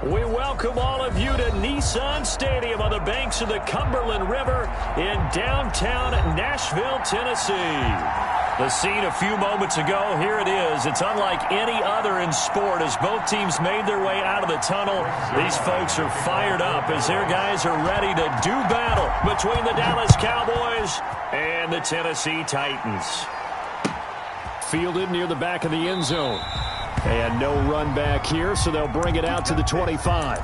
We welcome all of you to Nissan Stadium on the banks of the Cumberland River in downtown Nashville, Tennessee. The scene a few moments ago, here it is. It's unlike any other in sport as both teams made their way out of the tunnel. These folks are fired up as their guys are ready to do battle between the Dallas Cowboys and the Tennessee Titans. Fielded near the back of the end zone. And no run back here, so they'll bring it out to the 25.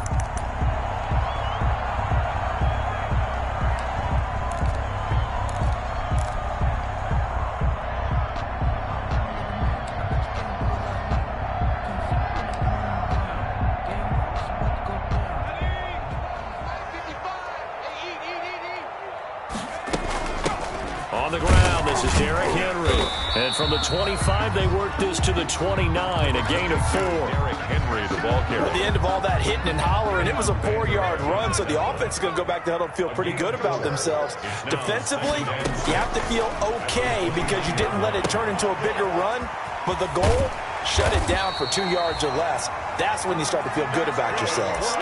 On the ground, this is Derrick Henry. And from the 25, they work this to the 29, a gain of 4. Derrick Henry, the ball carrier. At the end of all that hitting and hollering, it was a 4-yard run, so the offense is going to go back to huddle and feel pretty good about themselves. Defensively, you have to feel okay because you didn't let it turn into a bigger run, but the goal, shut it down for 2 yards or less. That's when you start to feel good about yourselves.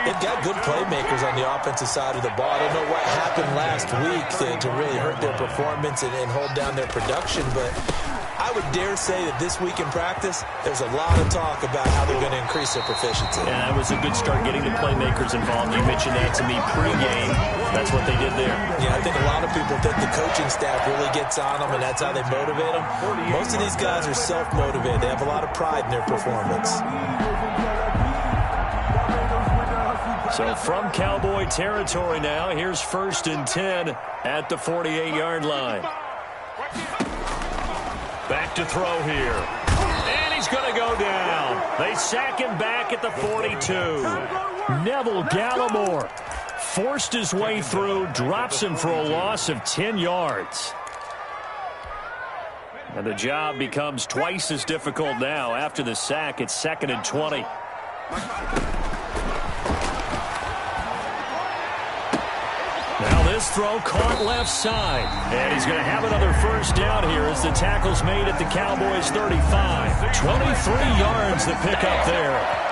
They've got good playmakers on the offensive side of the ball. I don't know what happened last week to really hurt their performance and hold down their production, but I would dare say that this week in practice, there's a lot of talk about how they're going to increase their proficiency. Yeah, that was a good start getting the playmakers involved. You mentioned that to me pregame. That's what they did there. Yeah, I think a lot of people think the coaching staff really gets on them, and that's how they motivate them. Most of these guys are self-motivated. They have a lot of pride in their performance. So from Cowboy territory now, here's 1st and 10 at the 48-yard line. Back to throw here. And he's going to go down. They sack him back at the 42. Neville Gallimore forced his way through, drops him for a loss of 10 yards. And the job becomes twice as difficult now. After the sack, it's 2nd and 20. Now this throw caught left side. And he's going to have another first down here as the tackle's made at the Cowboys' 35. 23 yards to pick up there.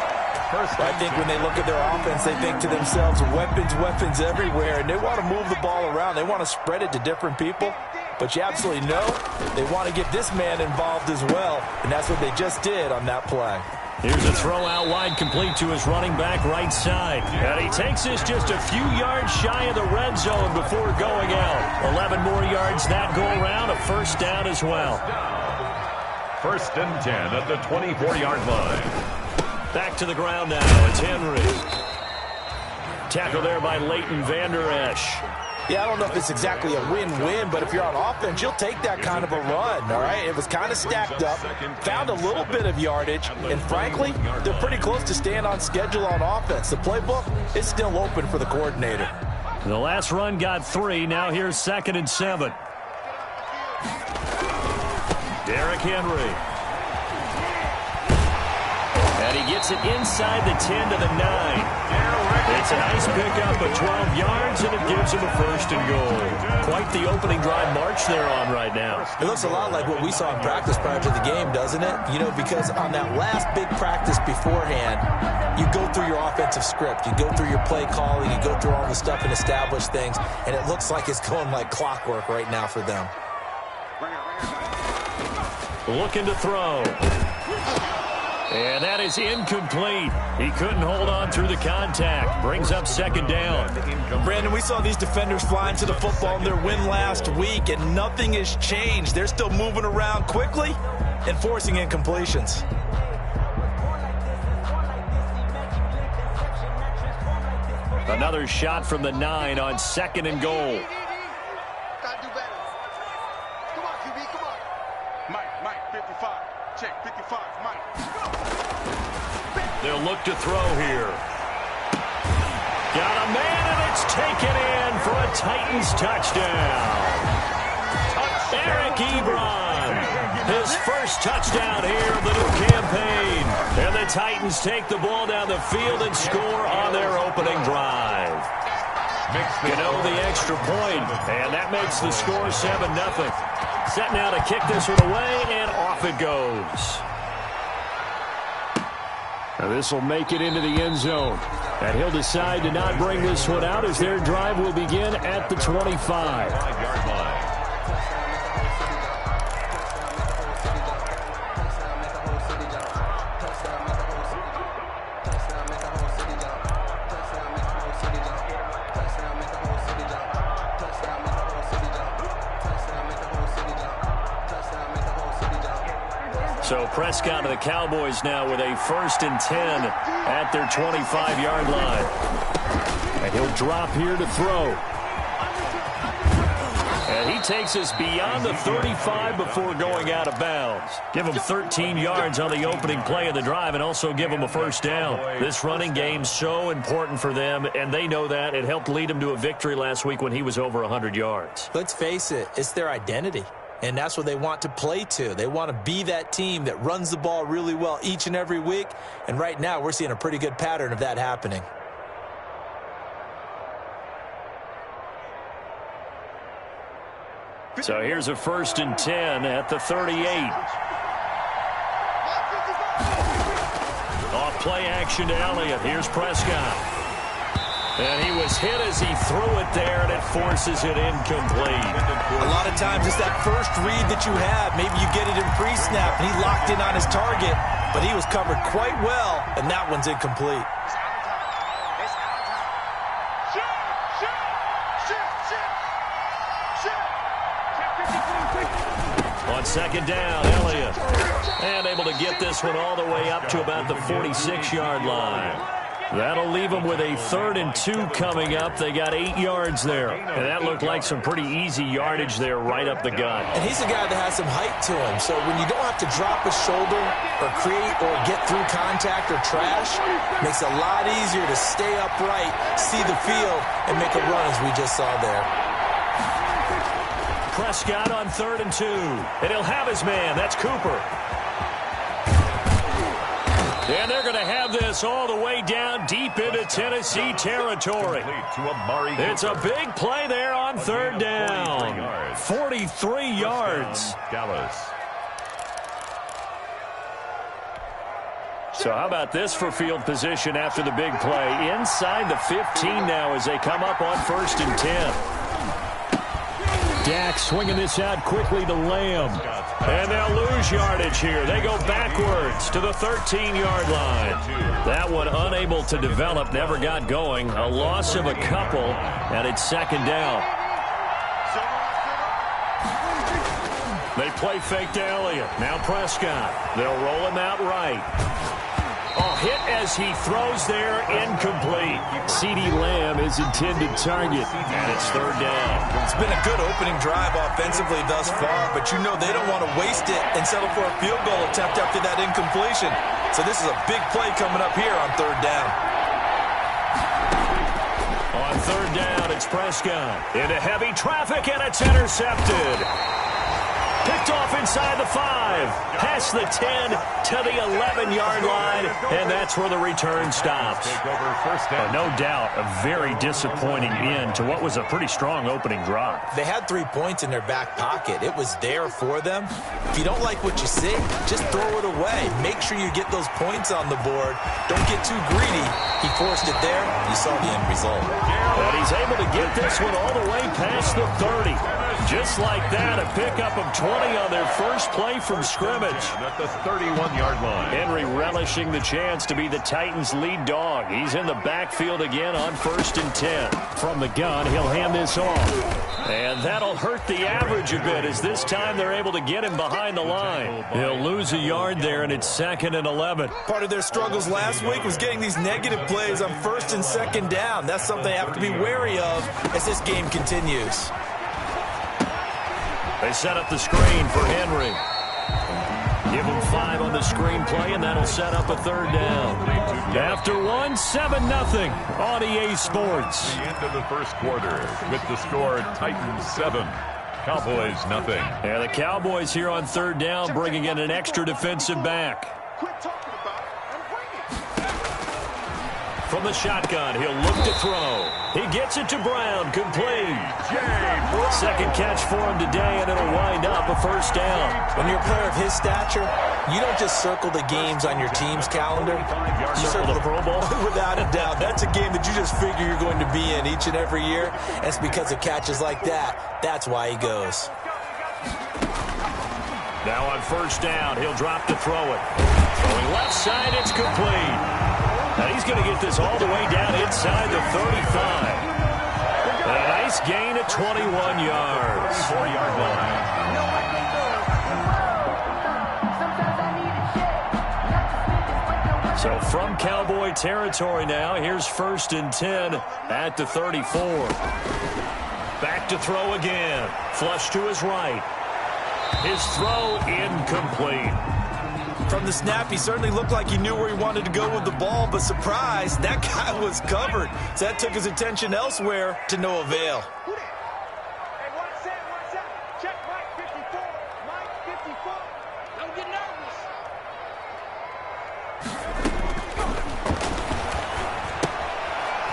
I think when they look at their offense, they think to themselves, weapons everywhere, and they want to move the ball around. They want to spread it to different people. But you absolutely know they want to get this man involved as well, and that's what they just did on that play. Here's a throw out wide complete to his running back right side. And he takes this just a few yards shy of the red zone before going out. 11 more yards that go around, a first down as well. 1st and 10 at the 24-yard line. Back to the ground now. It's Henry. Tackle there by Leighton Vander Esch. Yeah, I don't know if it's exactly a win-win, but if you're on offense, you'll take that kind of a run, all right? It was kind of stacked up, found a little bit of yardage, and frankly, they're pretty close to staying on schedule on offense. The playbook is still open for the coordinator. The last run got 3. Now here's 2nd and 7. Derrick Henry. And he gets it inside the 10 to the 9. It's a nice pickup of 12 yards, and it gives him a 1st and goal. Quite the opening drive march they're on right now. It looks a lot like what we saw in practice prior to the game, doesn't it? You know, because on that last big practice beforehand, you go through your offensive script. You go through your play calling. You go through all the stuff and establish things, and it looks like it's going like clockwork right now for them. Looking to throw. And that is incomplete. He couldn't hold on through the contact. Brings up 2nd down. Brandon, we saw these defenders flying to the football in their win last week, and nothing has changed. They're still moving around quickly and forcing incompletions. Another shot from the 9 on 2nd and goal. They'll look to throw here. Got a man, and it's taken in for a Titans touchdown. Eric Ebron, his first touchdown here of the new campaign. And the Titans take the ball down the field and score on their opening drive. Gano the extra point, and that makes the score 7-0. Set now to kick this one away, and off it goes. Now this will make it into the end zone. And he'll decide to not bring this one out as their drive will begin at the 25. 5-yard line. So Prescott of the Cowboys now with a 1st and 10 at their 25-yard line. And he'll drop here to throw. And he takes us beyond the 35 before going out of bounds. Give him 13 yards on the opening play of the drive and also give him a 1st down. This running game's so important for them, and they know that. It helped lead him to a victory last week when he was over 100 yards. Let's face it, it's their identity. And that's what they want to play to. They want to be that team that runs the ball really well each and every week. And right now, we're seeing a pretty good pattern of that happening. So here's a 1st and 10 at the 38. Off play action to Elliott. Here's Prescott. And he was hit as he threw it there, and it forces it incomplete. A lot of times it's that first read that you have. Maybe you get it in pre-snap, and he locked in on his target, but he was covered quite well, and that one's incomplete. On 2nd down, Elliott. And able to get this one all the way up to about the 46-yard line. That'll leave them with a 3rd and 2 coming up. They got 8 yards there. And that looked like some pretty easy yardage there right up the gut. And he's a guy that has some height to him. So when you don't have to drop a shoulder or create or get through contact or trash, it makes it a lot easier to stay upright, see the field, and make a run as we just saw there. Prescott on 3rd and 2. And he'll have his man. That's Cooper. And they're going to have this all the way down deep into Tennessee territory. It's a big play there on 3rd down. 43 yards. So how about this for field position after the big play? Inside the 15 now as they come up on 1st and 10. Dak swinging this out quickly to Lamb. And they'll lose yardage here. They go backwards to the 13-yard line. That one unable to develop, never got going. A loss of a couple, and it's 2nd down. They play fake to Elliott. Now Prescott. They'll roll him out right. Hit as he throws there, incomplete. CeeDee Lamb is intended target, and it's 3rd down. It's been a good opening drive offensively thus far, but you know they don't want to waste it and settle for a field goal attempt after that incompletion. So this is a big play coming up here on 3rd down. On 3rd down, it's Prescott. Into heavy traffic, and it's intercepted. Picked off inside the 5, past the 10 to the 11-yard line, and that's where the return stops. No doubt, a very disappointing end to what was a pretty strong opening drive. They had 3 points in their back pocket. It was there for them. If you don't like what you see, just throw it away. Make sure you get those points on the board. Don't get too greedy. He forced it there. You saw the end result. And he's able to get this one all the way past the 30. Just like that, a pickup of 20 on their first play from scrimmage. At the 31-yard line. Henry relishing the chance to be the Titans' lead dog. He's in the backfield again on 1st and 10. From the gun, he'll hand this off. And that'll hurt the average a bit as this time they're able to get him behind the line. He'll lose a yard there, and it's 2nd and 11. Part of their struggles last week was getting these negative plays on 1st and 2nd down. That's something they have to be wary of as this game continues. They set up the screen for Henry. Give him 5 on the screen play, and that'll set up a 3rd down. After 1, 7-0 on EA Sports. The end of the first quarter with the score Titans 7, Cowboys 0. Yeah, the Cowboys here on 3rd down bringing in an extra defensive back. From the shotgun, he'll look to throw. He gets it to Brown, complete. Second catch for him today, and it'll wind up a first down. When you're a player of his stature, you don't just circle the games on your team's calendar. You Circle the Pro Bowl? Without a doubt. That's a game that you just figure you're going to be in each and every year. And it's because of catches like that. That's why he goes. Now on first down, he'll drop to throw it. Throwing left side, it's complete. Now he's going to get this all the way down inside the 35. And a nice gain of 21 yards. 4-yard line. So from Cowboy territory now, here's 1st and 10 at the 34. Back to throw again. Flush to his right. His throw incomplete. From the snap, he certainly looked like he knew where he wanted to go with the ball, but surprise, that guy was covered. So that took his attention elsewhere to no avail. Hey, one set. Check Mike 54. Mike 54. Don't get nervous.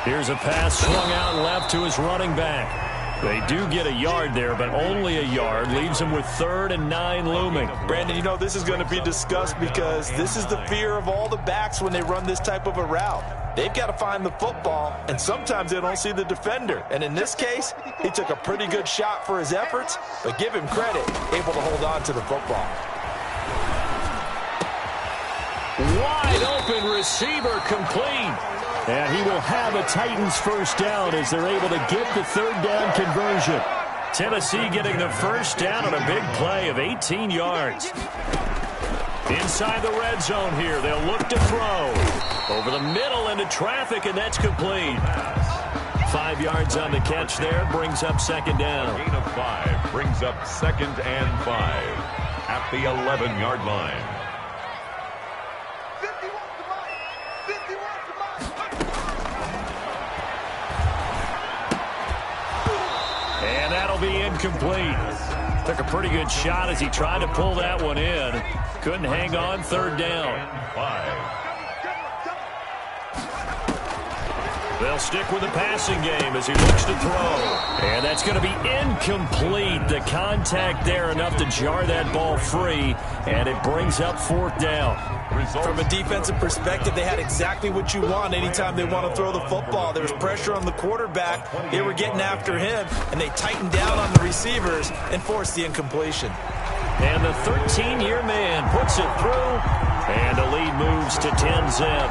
Here's a pass swung out left to his running back. They do get a yard there, but only a yard. Leaves him with 3rd and 9 looming. Brandon, you know this is going to be discussed because this is the fear of all the backs when they run this type of a route. They've got to find the football, and sometimes they don't see the defender. And in this case, he took a pretty good shot for his efforts, but give him credit, able to hold on to the football. Wide open receiver complete. And he will have a Titans first down as they're able to get the 3rd down conversion. Tennessee getting the first down on a big play of 18 yards. Inside the red zone here, they'll look to throw. Over the middle into traffic, and that's complete. 5 yards on the catch there, brings up 2nd down. Gain of 5 brings up 2nd and 5 at the 11-yard line. And that'll be incomplete. Took a pretty good shot as he tried to pull that one in. Couldn't hang on, 3rd down. 5. They'll stick with the passing game as he looks to throw. And that's going to be incomplete. The contact there enough to jar that ball free, and it brings up 4th down. From a defensive perspective, they had exactly what you want anytime they want to throw the football. There was pressure on the quarterback. They were getting after him, and they tightened down on the receivers and forced the incompletion. And the 13-year man puts it through, and the lead moves to 10-zip.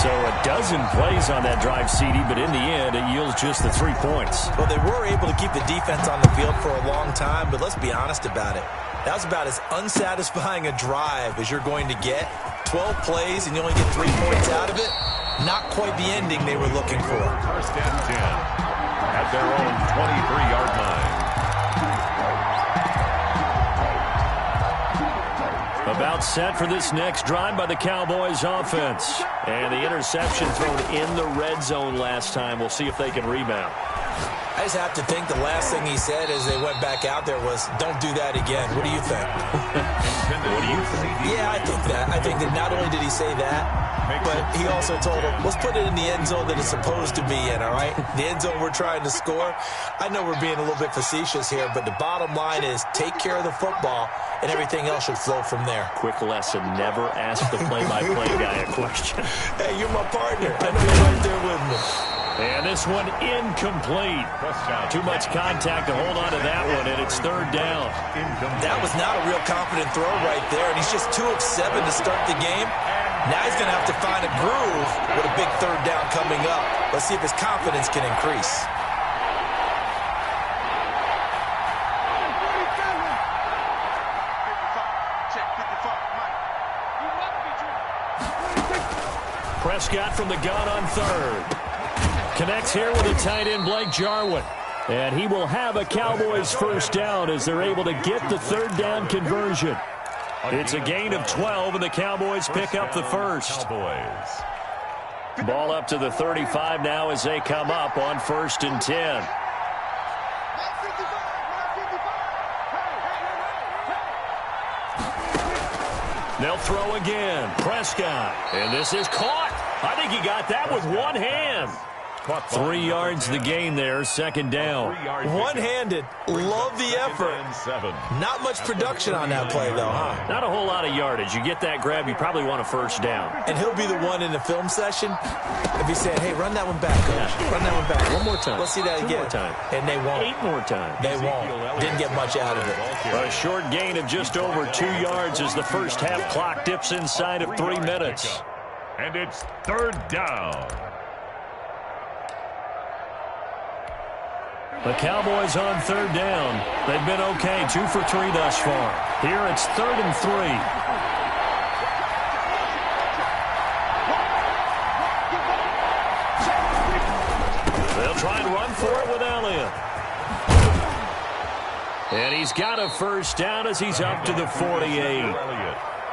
So a dozen plays on that drive, CD, but in the end, it yields just the 3 points. Well, they were able to keep the defense on the field for a long time, but let's be honest about it. That was about as unsatisfying a drive as you're going to get. 12 plays, and you only get 3 points out of it. Not quite the ending they were looking for. 1st and 10 at their own 23-yard line. About set for this next drive by the Cowboys offense. And the interception thrown in the red zone last time. We'll see if they can rebound. I just have to think the last thing he said as they went back out there was, don't do that again. What do you think? What do you think? Yeah, I think that. I think that not only did he say that, but he also told him, let's put it in the end zone that it's supposed to be in, all right? The end zone we're trying to score. I know we're being a little bit facetious here, but the bottom line is take care of the football, and everything else should flow from there. Quick lesson, never ask the play-by-play guy a question. Hey, you're my partner. I know you're right there with me. And this one incomplete. Too much contact to hold on to that one, and it's 3rd down. That was not a real confident throw right there, and he's just 2 of 7 to start the game. Now he's going to have to find a groove with a big 3rd down coming up. Let's see if his confidence can increase. Prescott from the gun on 3rd. Connects here with the tight end, Blake Jarwin. And he will have a Cowboys first down as they're able to get the 3rd down conversion. It's a gain of 12, and the Cowboys pick up the first. Ball up to the 35 now as they come up on 1st and 10. They'll throw again. Prescott. And this is caught. I think he got that with one hand. 3 yards the gain there, second down. One-handed. Love the effort. Not much production on that play, though, huh? Not a whole lot of yardage. You get that grab, you probably want a first down. And he'll be the one in the film session if he said, hey, run that one back, coach. Run that one back. One more time. Let's see that again. 2 more time. And they won't. 8 more times. They won't. Didn't get much out of it. A short gain of just over 2 yards as the first half clock dips inside of 3 minutes. And it's third down. The Cowboys on third down. They've been okay, 2 for 3 thus far. Here it's 3rd and 3. They'll try and run for it with Elliott. And he's got a first down as he's up to the 48.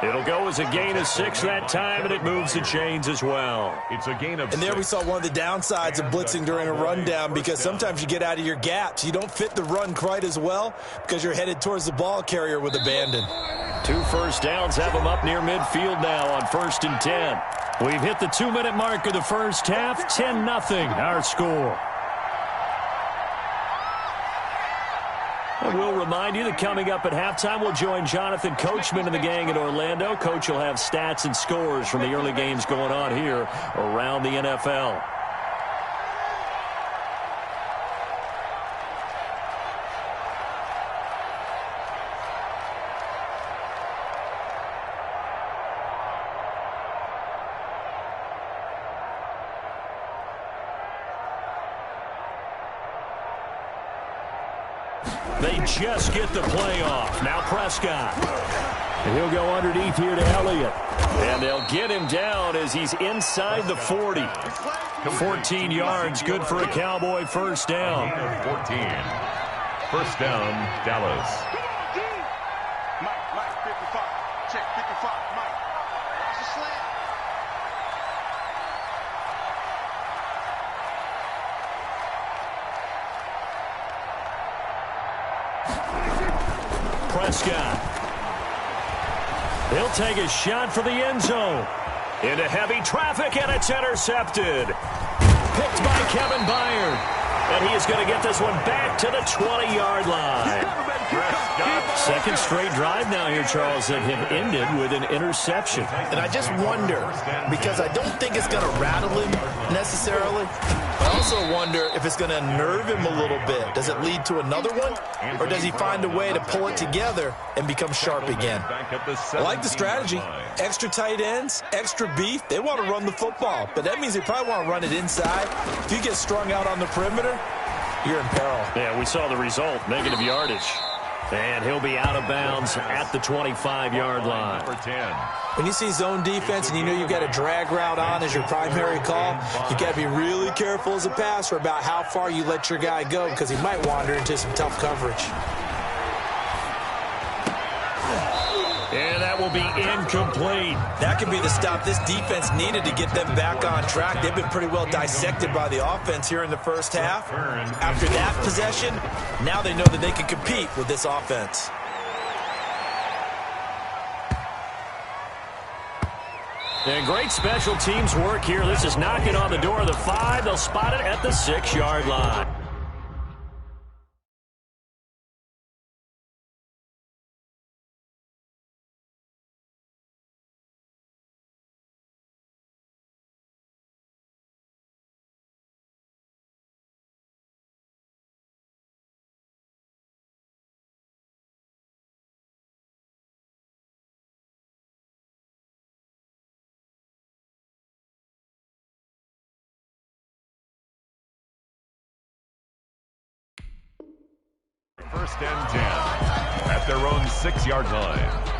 It'll go as a gain of 6 that time, and it moves the chains as well. It's a gain of 6. And there we saw one of the downsides of blitzing during a rundown, because sometimes you get out of your gaps. You don't fit the run quite as well because you're headed towards the ball carrier with abandon. 2 first downs have him up near midfield now on 1st and 10. We've hit the 2-minute mark of the first half. 10-0 our score. I will remind you that coming up at halftime, we'll join Jonathan Coachman and the gang in Orlando. Coach will have stats and scores from the early games going on here around the NFL. They just get the play off. Now Prescott. And he'll go underneath here to Elliott. And they'll get him down as he's inside the 40. 14 yards, good for a Cowboy first down. 14. First down, Dallas. Mike, 55. Check, 55. Mike. Watch the slant. Prescott. He'll take a shot for the end zone. Into heavy traffic, and it's intercepted. Picked by Kevin Byard. And he is going to get this one back to the 20-yard line. Second straight drive now here, Charles, that have ended with an interception. And I just wonder, because I don't think it's going to rattle him necessarily, I also wonder if it's going to nerve him a little bit. Does it lead to another one, or does he find a way to pull it together and become sharp again? I like the strategy. Extra tight ends, extra beef. They want to run the football, but that means they probably want to run it inside. If you get strung out on the perimeter, you're in peril. Yeah, we saw the result, negative yardage. And he'll be out of bounds at the 25-yard line. When you see zone defense and you know you've got a drag route on as your primary call, you got to be really careful as a passer about how far you let your guy go, because he might wander into some tough coverage. And that will be incomplete. That could be the stop this defense needed to get them back on track. They've been pretty well dissected by the offense here in the first half. After that possession, now they know that they can compete with this offense. And great special teams work here. This is knocking on the door of the 5. They'll spot it at the 6-yard line. First and 10 at their own 6-yard line.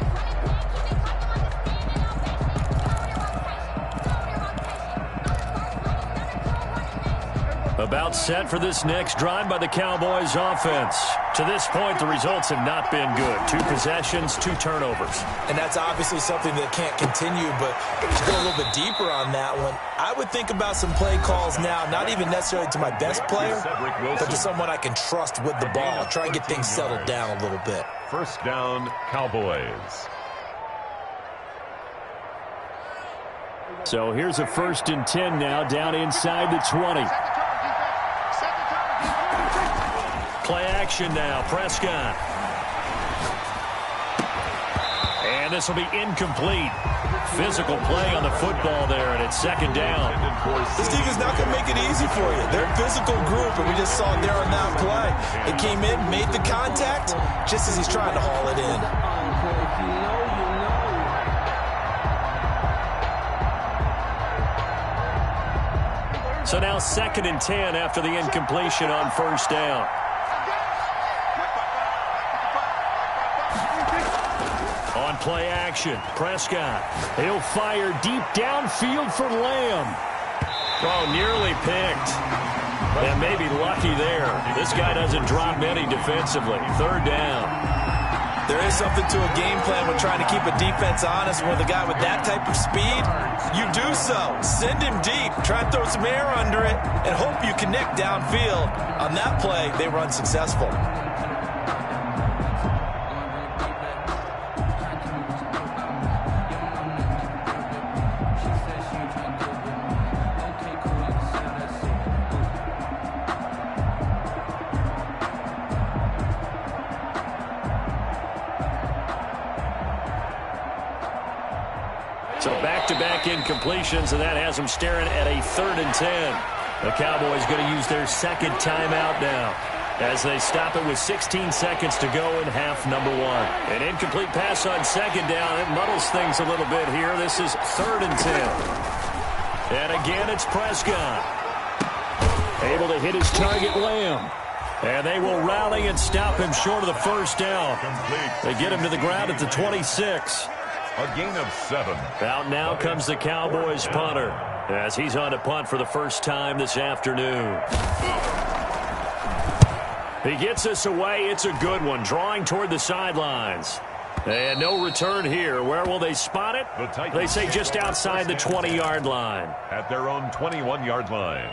About set for this next drive by the Cowboys offense. To this point, the results have not been good. 2 possessions, 2 turnovers. And that's obviously something that can't continue, but to go a little bit deeper on that one, I would think about some play calls now, not even necessarily to my best player, but to someone I can trust with the ball. Try and get things settled down a little bit. First down, Cowboys. So here's a 1st and 10 now, down inside the 20. Play action now, Prescott. And this will be incomplete. Physical play on the football there, and it's 2nd down. This team is not going to make it easy for you. They're a physical group, and we just saw it there on that play. It came in, made the contact, just as he's trying to haul it in. So now 2nd and 10 after the incompletion on 1st down. On play action, Prescott. He'll fire deep downfield for Lamb. Oh, nearly picked. And maybe lucky there. This guy doesn't drop many defensively. 3rd down. There is something to a game plan with trying to keep a defense honest. With a guy with that type of speed, you do so. Send him deep. Try and throw some air under it and hope you connect downfield. On that play, they were unsuccessful. So back-to-back incompletions, and that has them staring at a 3rd and 10. The Cowboys going to use their 2nd timeout now as they stop it with 16 seconds to go in half number 1. An incomplete pass on 2nd down. It muddles things a little bit here. This is 3rd and 10. And again, it's Prescott. Able to hit his target, Lamb. And they will rally and stop him short of the 1st down. They get him to the ground at the 26. A gain of 7. Out now comes the Cowboys punter as he's on to punt for the first time this afternoon. He gets us away. It's a good one, drawing toward the sidelines. And no return here. Where will they spot it? They say just outside the 20-yard line. At their own 21-yard line.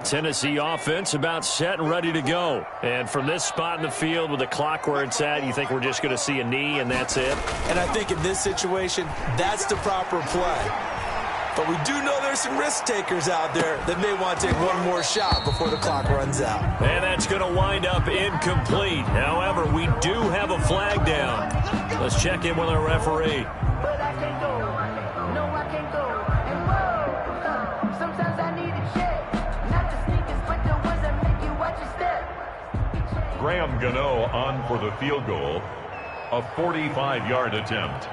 Tennessee offense about set and ready to go. And from this spot in the field with the clock where it's at, you think we're just going to see a knee and that's it? And I think in this situation, that's the proper play. But we do know there's some risk takers out there that may want to take one more shot before the clock runs out. And that's going to wind up incomplete. However, we do have a flag down. Let's check in with our referee. But I can't go. No, I can't go. And whoa, sometimes I need a check. Not the sneakers, but the ones that make you watch your step. Graham Gano on for the field goal. A 45-yard attempt.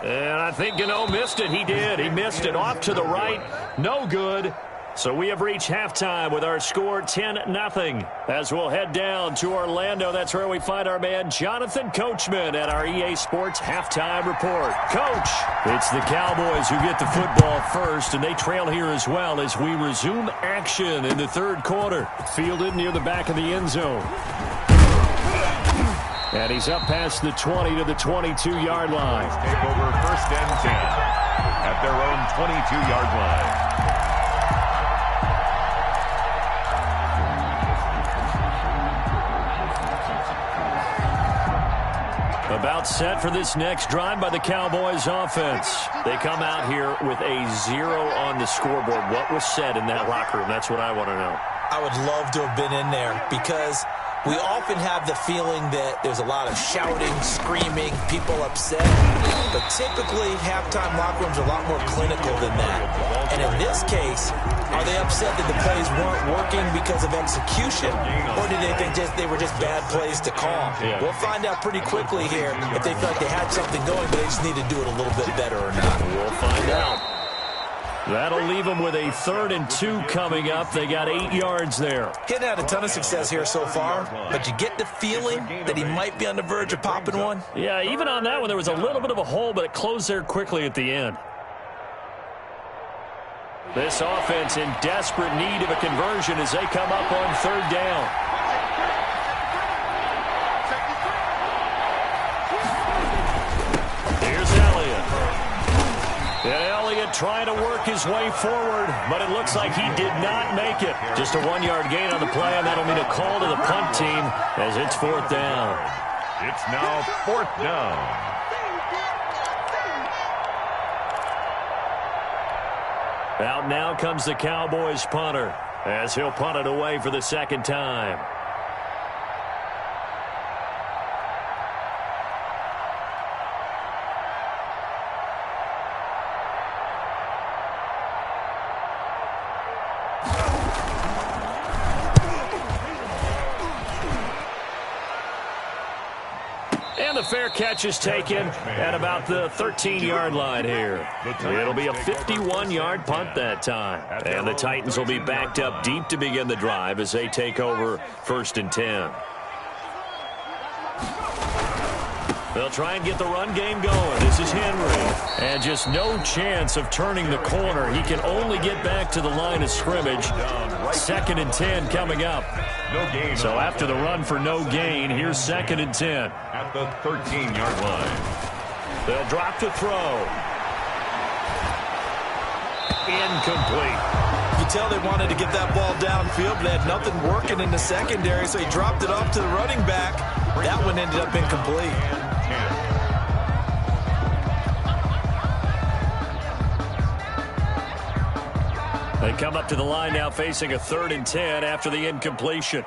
And I think Gano missed it. He did. He missed it off to the right. No good. So we have reached halftime with our score 10-0. As we'll head down to Orlando, that's where we find our man Jonathan Coachman at our EA Sports Halftime Report. Coach, it's the Cowboys who get the football first, and they trail here as well as we resume action in the third quarter. Fielded near the back of the end zone. And he's up past the 20 to the 22-yard line. Take over 1st and 10 at their own 22-yard line. About set for this next drive by the Cowboys offense. They come out here with a 0 on the scoreboard. What was said in that locker room? That's what I want to know. I would love to have been in there because we often have the feeling that there's a lot of shouting, screaming, people upset. But typically, halftime locker rooms are a lot more clinical than that. And in this case, are they upset that the plays weren't working because of execution? Or did they think they were just bad plays to call? Yeah. We'll find out pretty quickly here if they feel like they had something going, but they just need to do it a little bit better or not. We'll find out. That'll leave them with a 3rd and 2 coming up. They got 8 yards there. He hadn't had a ton of success here so far, but you get the feeling that he might be on the verge of popping one. Yeah, even on that one, there was a little bit of a hole, but it closed there quickly at the end. This offense in desperate need of a conversion as they come up on 3rd down. Here's Elliott. And Elliott trying to work his way forward, but it looks like he did not make it. Just a 1-yard gain on the play, and that'll mean a call to the punt team as it's 4th down. It's now 4th down. Out now comes the Cowboys punter as he'll punt it away for the 2nd time. And the fair catch is taken at about the 13-yard line here. It'll be a 51-yard punt that time. And the Titans will be backed up deep to begin the drive as they take over 1st and 10. They'll try and get the run game going. This is Henry. And just no chance of turning the corner. He can only get back to the line of scrimmage. 2nd and 10 coming up. No gain. So after the run for no gain, here's 2nd and 10. At the 13-yard line. They'll drop to throw. Incomplete. You tell they wanted to get that ball downfield, but they had nothing working in the secondary, so he dropped it off to the running back. That one ended up incomplete. They come up to the line now facing a 3rd and 10 after the incompletion.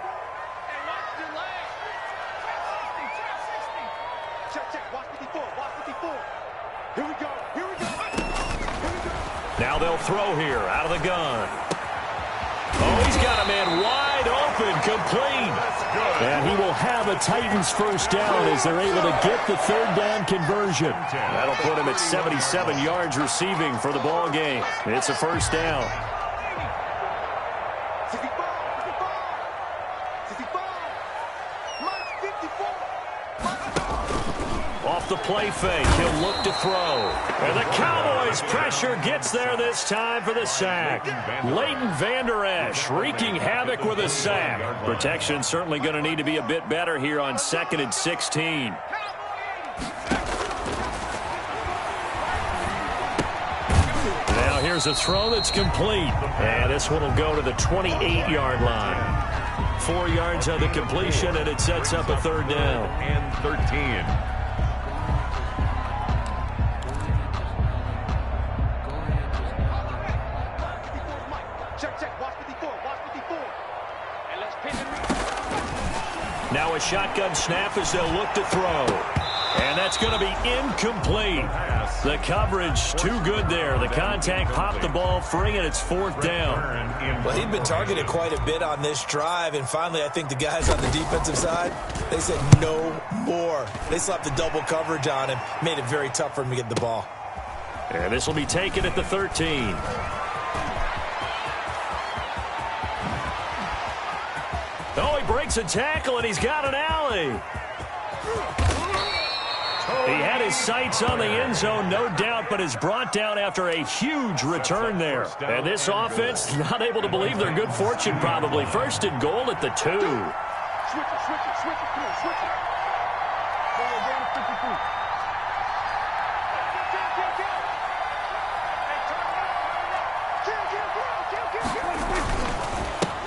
Now they'll throw here out of the gun. Oh, he's got a man wide open, complete. And he will have a Titans 1st down as they're able to get the 3rd down conversion. That'll put him at 77 yards receiving for the ball game. It's a 1st down. Off the play fake, he'll look to throw. And the Cowboys pressure gets there this time for the sack. Leighton Vander Esch wreaking havoc with a sack. Protection certainly going to need to be a bit better here on 2nd and 16. Now here's a throw that's complete. And this one will go to the 28-yard line. 4 yards on the completion, and it sets up a 3rd down. And 13. Now a shotgun snap as they'll look to throw. And that's going to be incomplete. The coverage too good there. The contact popped the ball free, and it's 4th down. Well, he'd been targeted quite a bit on this drive, and finally I think the guys on the defensive side, they said no more. They slapped the double coverage on him, made it very tough for him to get the ball. And this will be taken at the 13. Oh, he breaks a tackle, and he's got an alley. He had his sights on the end zone, no doubt, but is brought down after a huge return there. And this offense, not able to believe their good fortune, probably. 1st and goal at the 2. Switch it, come on, switch it.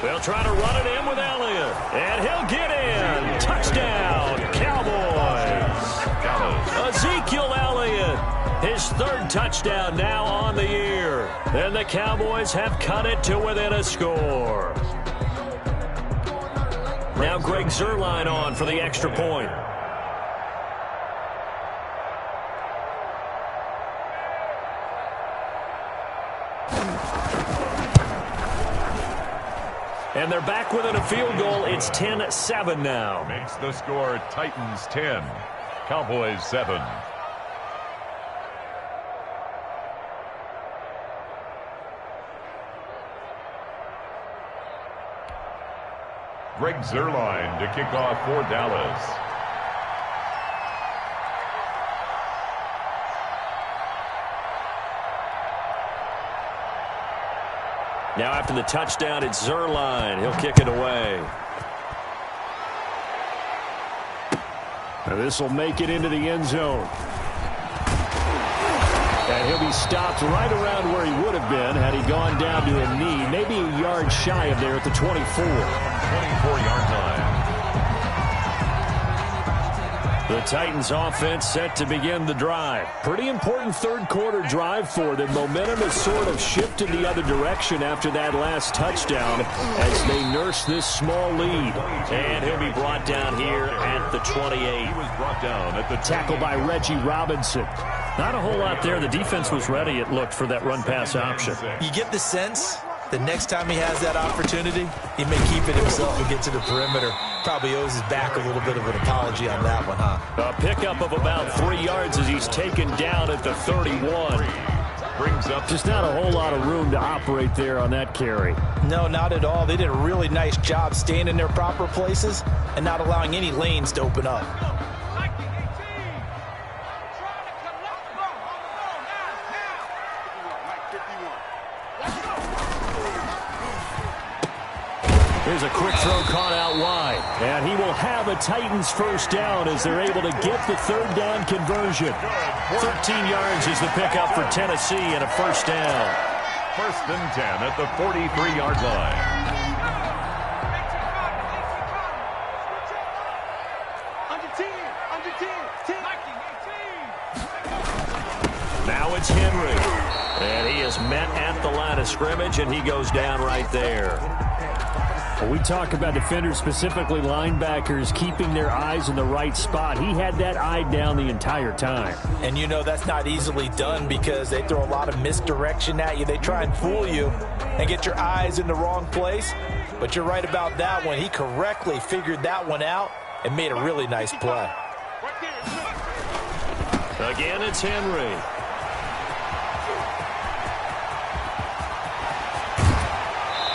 They'll try to run it in with Elliott, and he'll get in. Touchdown, Cowboys. Ezekiel Elliott, his 3rd touchdown now on the year. And the Cowboys have cut it to within a score. Now Greg Zuerlein on for the extra point. And they're back within a field goal. It's 10-7 now. Makes the score Titans 10, Cowboys 7. Greg Zuerlein to kick off for Dallas. Now after the touchdown, it's Zuerlein. He'll kick it away. And this will make it into the end zone. And he'll be stopped right around where he would have been had he gone down to a knee, maybe a yard shy of there at the 24. 24-yard line. The Titans offense set to begin the drive. Pretty important third quarter drive for them. Momentum has sort of shifted the other direction after that last touchdown as they nurse this small lead. And he'll be brought down here at the 28. He was brought down at the tackle by Reggie Robinson. Not a whole lot there. The defense was ready, it looked, for that run-pass option. You get the sense the next time he has that opportunity, he may keep it himself and get to the perimeter. Probably owes his back a little bit of an apology on that one, huh? A pickup of about 3 yards as he's taken down at the 31. brings up. Just not a whole lot of room to operate there on that carry. No, not at all. They did a really nice job staying in their proper places and not allowing any lanes to open up. Here's a quick throw caught out wide. And he will have a Titans first down as they're able to get the third down conversion. 13 yards is the pickup for Tennessee and a first down. First and 10 at the 43-yard line. Now it's Henry. And he is met at the line of scrimmage, and he goes down right there. When we talk about defenders, specifically linebackers, keeping their eyes in the right spot, he had that eye down the entire time. And you know that's not easily done because they throw a lot of misdirection at you. They try and fool you and get your eyes in the wrong place. But you're right about that one. He correctly figured that one out and made a really nice play. Again, it's Henry.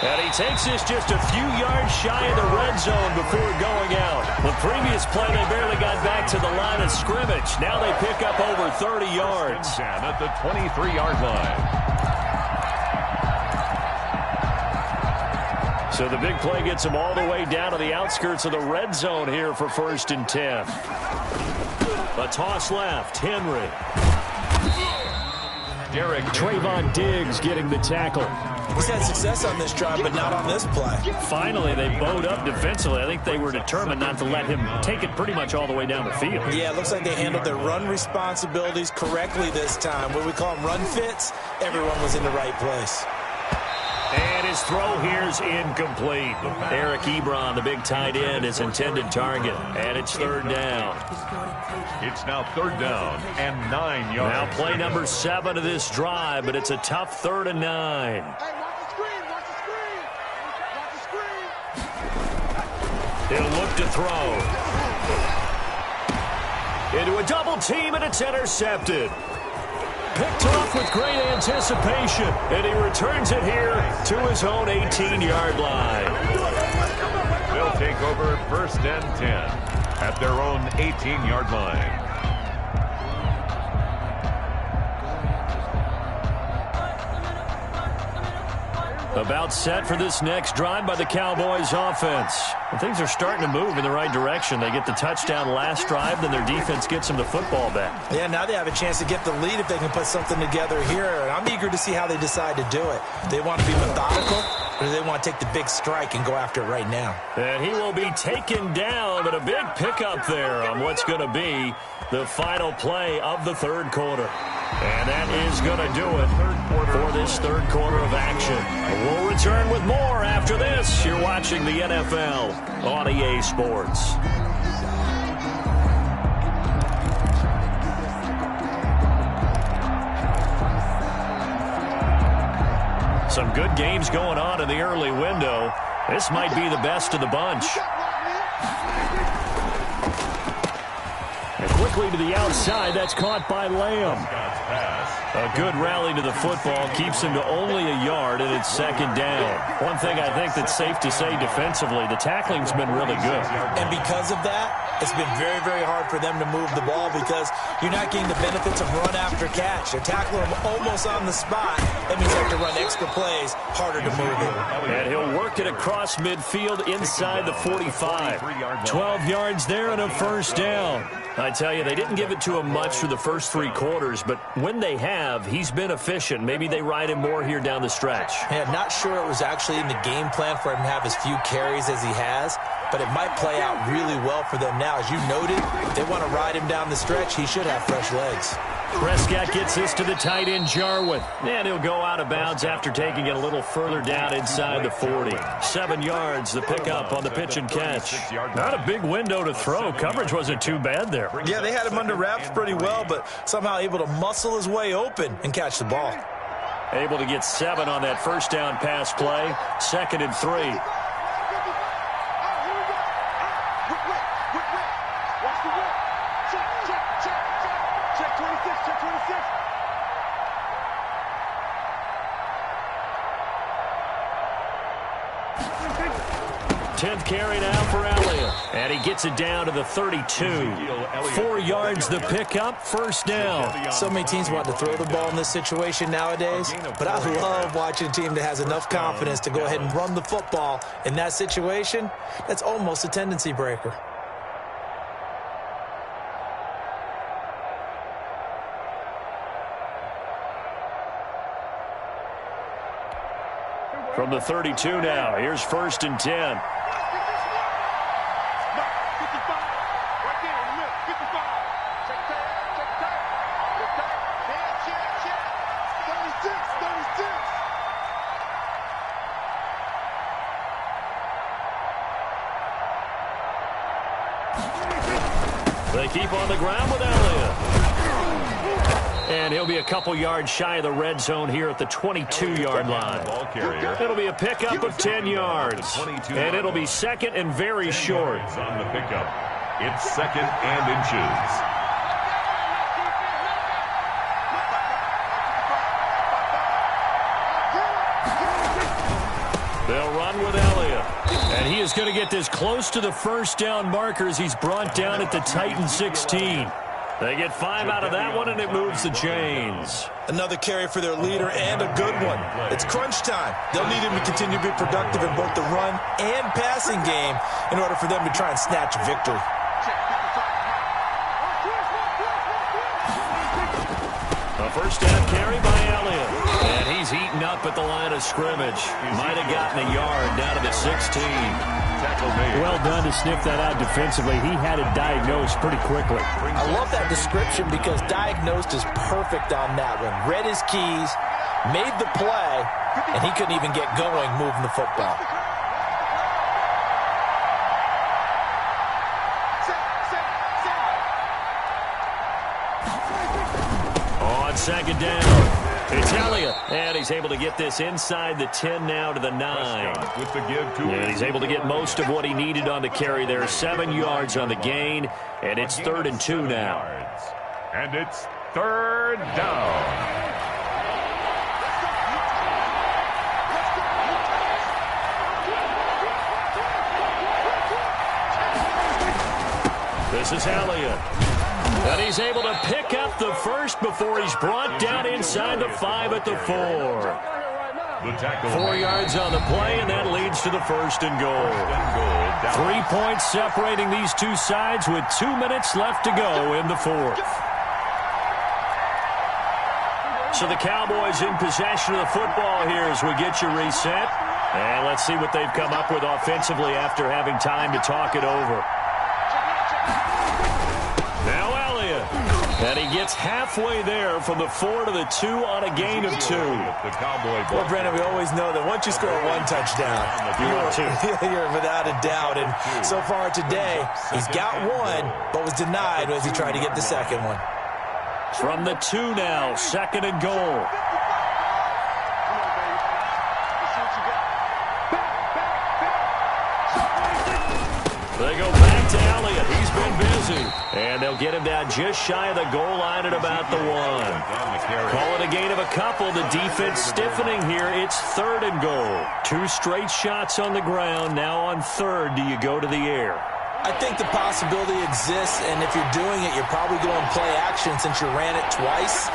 And he takes this just a few yards shy of the red zone before going out. The previous play, they barely got back to the line of scrimmage. Now they pick up over 30 yards. At the 23-yard line. So the big play gets him all the way down to the outskirts of the red zone here for first and 10. A toss left, Henry. Trayvon Diggs getting the tackle. He's had success on this drive, but not on this play. Finally, they bowed up defensively. I think they were determined not to let him take it pretty much all the way down the field. Yeah, it looks like they handled their run responsibilities correctly this time. What we call them run fits, everyone was in the right place. And his throw here's incomplete. Eric Ebron, the big tight end, is intended target. And it's third down. It's now third down and 9 yards. Now play number 7 of this drive, but it's a tough 3rd and 9. He'll look to throw. Into a double team, and it's intercepted. Picked off with great anticipation, and he returns it here to his own 18-yard line. They'll take over first and 10 at their own 18-yard line. About set for this next drive by the Cowboys offense. And things are starting to move in the right direction. They get the touchdown last drive, then their defense gets them the football back. Yeah, now they have a chance to get the lead if they can put something together here. And I'm eager to see how they decide to do it. Do they want to be methodical, or do they want to take the big strike and go after it right now? And he will be taken down, but a big pickup there on what's going to be the final play of the third quarter. And that is going to do it for this third quarter of action. We'll return with more after this. You're watching the NFL on EA Sports. Some good games going on in the early window. This might be the best of the bunch. And quickly to the outside, that's caught by Lamb. A good rally to the football keeps him to only a yard, and it's second down. One thing I think that's safe to say defensively, the tackling's been really good. And because of that, it's been very, very hard for them to move the ball because you're not getting the benefits of run after catch. They're tackling them almost on the spot. That means they have to run extra plays, harder to move it. And he'll work it across midfield inside the 45. 12 yards there and a first down. I tell you, they didn't give it to him much for the first 3 quarters, but when they have, he's been efficient. Maybe they ride him more here down the stretch. Yeah, not sure it was actually in the game plan for him to have as few carries as he has, but it might play out really well for them now. As you noted, if they want to ride him down the stretch, he should have fresh legs. Prescott gets this to the tight end, Jarwin. And he'll go out of bounds after taking it a little further down inside the 40. 7 yards, the pickup on the pitch and catch. Not a big window to throw. Coverage wasn't too bad there. Yeah, they had him under wraps pretty well, but somehow able to muscle his way open and catch the ball. Able to get 7 on that first down pass play. 2nd and 3. Check 26, check 26. 10th carry now for Elliott. And he gets it down to the 32. 4 yards the pickup, first down. So many teams want to throw the ball in this situation nowadays, but I love watching a team that has enough confidence to go ahead and run the football in that situation. That's almost a tendency breaker. From the 32 now, here's 1st and 10. They keep on the ground with Elliott. And he'll be a couple yards shy of the red zone here at the 22-yard line. It'll be a pickup of 10 yards. And it'll be 2nd and very short. On the pickup, it's 2nd and inches. They'll run with Elliott. And he is going to get this close to the first down markers. He's brought down at the Titan 16. They get 5 out of that one, and it moves the chains. Another carry for their leader, and a good one. It's crunch time. They'll need him to continue to be productive in both the run and passing game in order for them to try and snatch victory. A first down carry by Elliott. And he's eaten up at the line of scrimmage. Might have gotten a yard down to the 16. Well done to sniff that out defensively. He had it diagnosed pretty quickly. I love that description because diagnosed is perfect on that one. Read his keys, made the play, and he couldn't even get going moving the football. On 2nd down, it's Elliott. And he's able to get this inside the 10 now to the 9. With the give to And he's able to get most of what he needed on the carry there. 7 yards on the gain, and it's 3rd and 2 now. And it's 3rd down. This is Elliott. And he's able to pick up the first before he's brought down inside the 5 at the 4. 4 yards on the play, and that leads to the 1st and goal. 3 points separating these two sides with 2 minutes left to go in the 4th. So the Cowboys in possession of the football here as we get you reset. And let's see what they've come up with offensively after having time to talk it over. Now Elliott. And he gets halfway there from the 4 to the 2 on a gain of 2. Well, Brandon, we always know that once you score 1 touchdown, you're without a doubt. And so far today, he's got 1, but was denied as he tried to get the second one. From the 2 now, 2nd and goal. They go back to Elliott. He's been busy. And they'll get him down just shy of the goal line at about the 1. Call it a gain of a couple. The defense stiffening here. It's 3rd and goal. 2 straight shots on the ground. Now on 3rd, do you go to the air? I think the possibility exists, and if you're doing it, you're probably going play action since you ran it twice.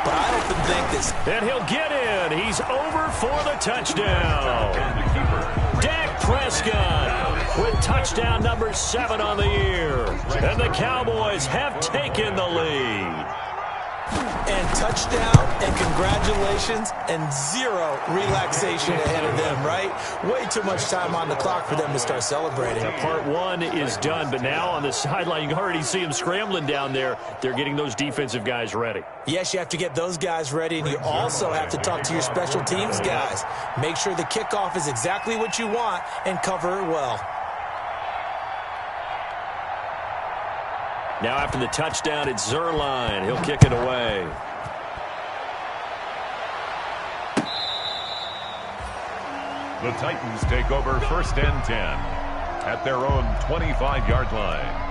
But I often think this. And he'll get in. He's over for the touchdown. Dak Prescott with touchdown number 7 on the year. And the Cowboys have taken the lead. And touchdown, and congratulations, and zero relaxation ahead of them, right? Way too much time on the clock for them to start celebrating. Part 1 is done, but now on the sideline, you can already see them scrambling down there. They're getting those defensive guys ready. Yes, you have to get those guys ready, and you also have to talk to your special teams guys. Make sure the kickoff is exactly what you want and cover it well. Now after the touchdown, it's Zerline. He'll kick it away. The Titans take over 1st and 10 at their own 25-yard line.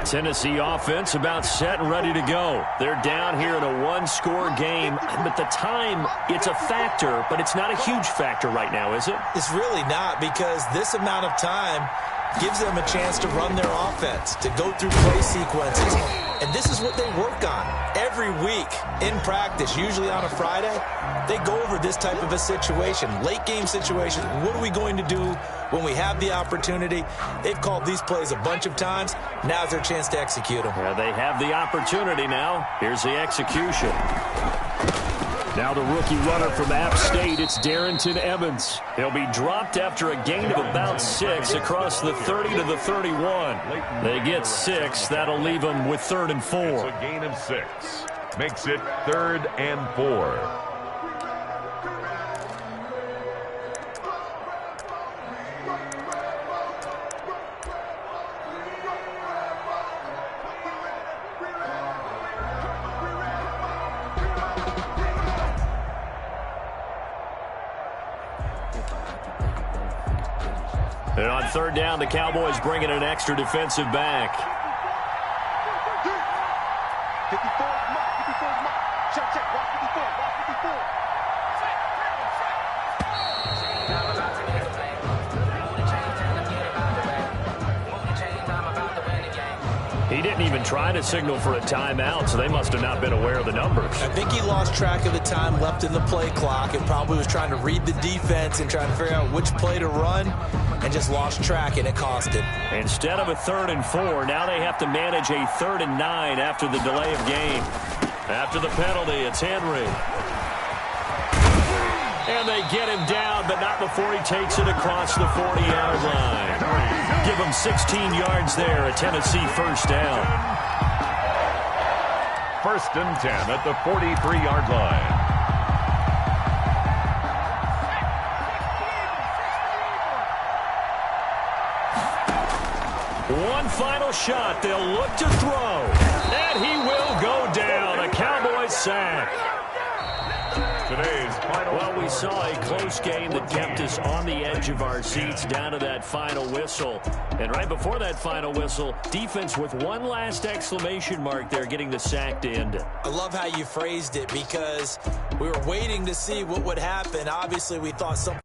Tennessee offense about set and ready to go. They're down here in a one-score game, but the time, it's a factor, but it's not a huge factor right now, is it? It's really not, because this amount of time gives them a chance to run their offense, to go through play sequences. And this is what they work on every week in practice, usually on a Friday. They go over this type of a situation, late game situation. What are we going to do when we have the opportunity? They've called these plays a bunch of times. Now's their chance to execute them. Yeah, they have the opportunity now. Here's the execution. Now the rookie runner from App State, it's Darrington Evans. He'll be dropped after a gain of about 6 across the 30 to the 31. They get 6. That'll leave them with 3rd and 4. It's a gain of 6. Makes it 3rd and 4. And on 3rd down, the Cowboys bring in an extra defensive back. 54, mark, 54, mark. Check, watch 54, watch 54. He didn't even try to signal for a timeout, so they must have not been aware of the numbers. I think he lost track of the time left in the play clock and probably was trying to read the defense and trying to figure out which play to run, and just lost track, and it cost him. Instead of a 3rd and 4, now they have to manage a 3rd and 9 after the delay of game. After the penalty, it's Henry. And they get him down, but not before he takes it across the 40-yard line. Give him 16 yards there, a Tennessee 1st down. 1st and 10 at the 43-yard line. One final shot. They'll look to throw. And he will go down. A Cowboys sack. Today's final. Well, we saw a close game that kept us on the edge of our seats down to that final whistle. And right before that final whistle, defense with one last exclamation mark there, getting the sack to end it. I love how you phrased it, because we were waiting to see what would happen. Obviously, we thought something